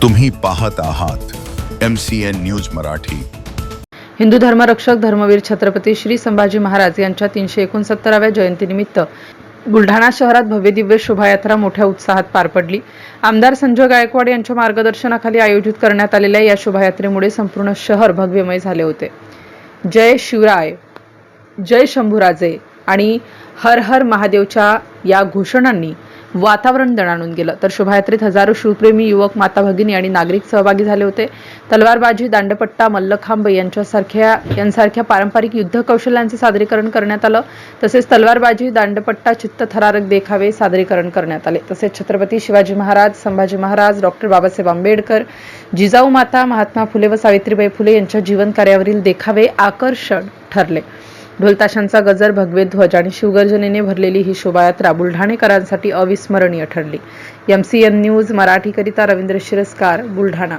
तुम्ही पाहत आहात MCN न्यूज मराठी। हिंदू धर्मरक्षक धर्मवीर छत्रपती श्री संभाजी महाराज यांच्या 369व्या जयंतीनिमित्त बुलढाणा शहरात भव्य दिव्य शोभायात्रा मोठ्या उत्साहात पार पडली। आमदार संजय गायकवाड यांच्या मार्गदर्शनाखाली आयोजित करण्यात आलेल्या या शोभायात्रेमुळे संपूर्ण शहर भव्यमय झाले होते। जय शिवराय, जय शंभूराजे आणि हर हर महादेवच्या या घोषणांनी वातावरण दणाणून गेलं। तर शोभायात्रेत हजारो शिवप्रेमी युवक, माता भगिनी आणि नागरिक सहभागी झाले होते। तलवारबाजी, दांडपट्टा, मल्लखांब यांसारख्या पारंपरिक युद्ध कौशल्यांचे सादरीकरण करण्यात आलं। तसेच तलवारबाजी, दांडपट्टा, चित्तथरारक देखावे सादरीकरण करण्यात आले। तसेच छत्रपती शिवाजी महाराज, संभाजी महाराज, डॉक्टर बाबासाहेब आंबेडकर, जिजाऊ माता, महात्मा फुले व सावित्रीबाई फुले यांच्या जीवन कार्यावरील देखावे आकर्षण ठरले। ढोलताशांचा गजर, भगवे ध्वज आणि शिवगर्जनेने भरलेली ही शोभायात्रा बुलढाणेकरांसाठी अविस्मरणीय ठरली। MCN न्यूज मराठीकरिता रवींद्र शिरस्कार, बुलढाणा।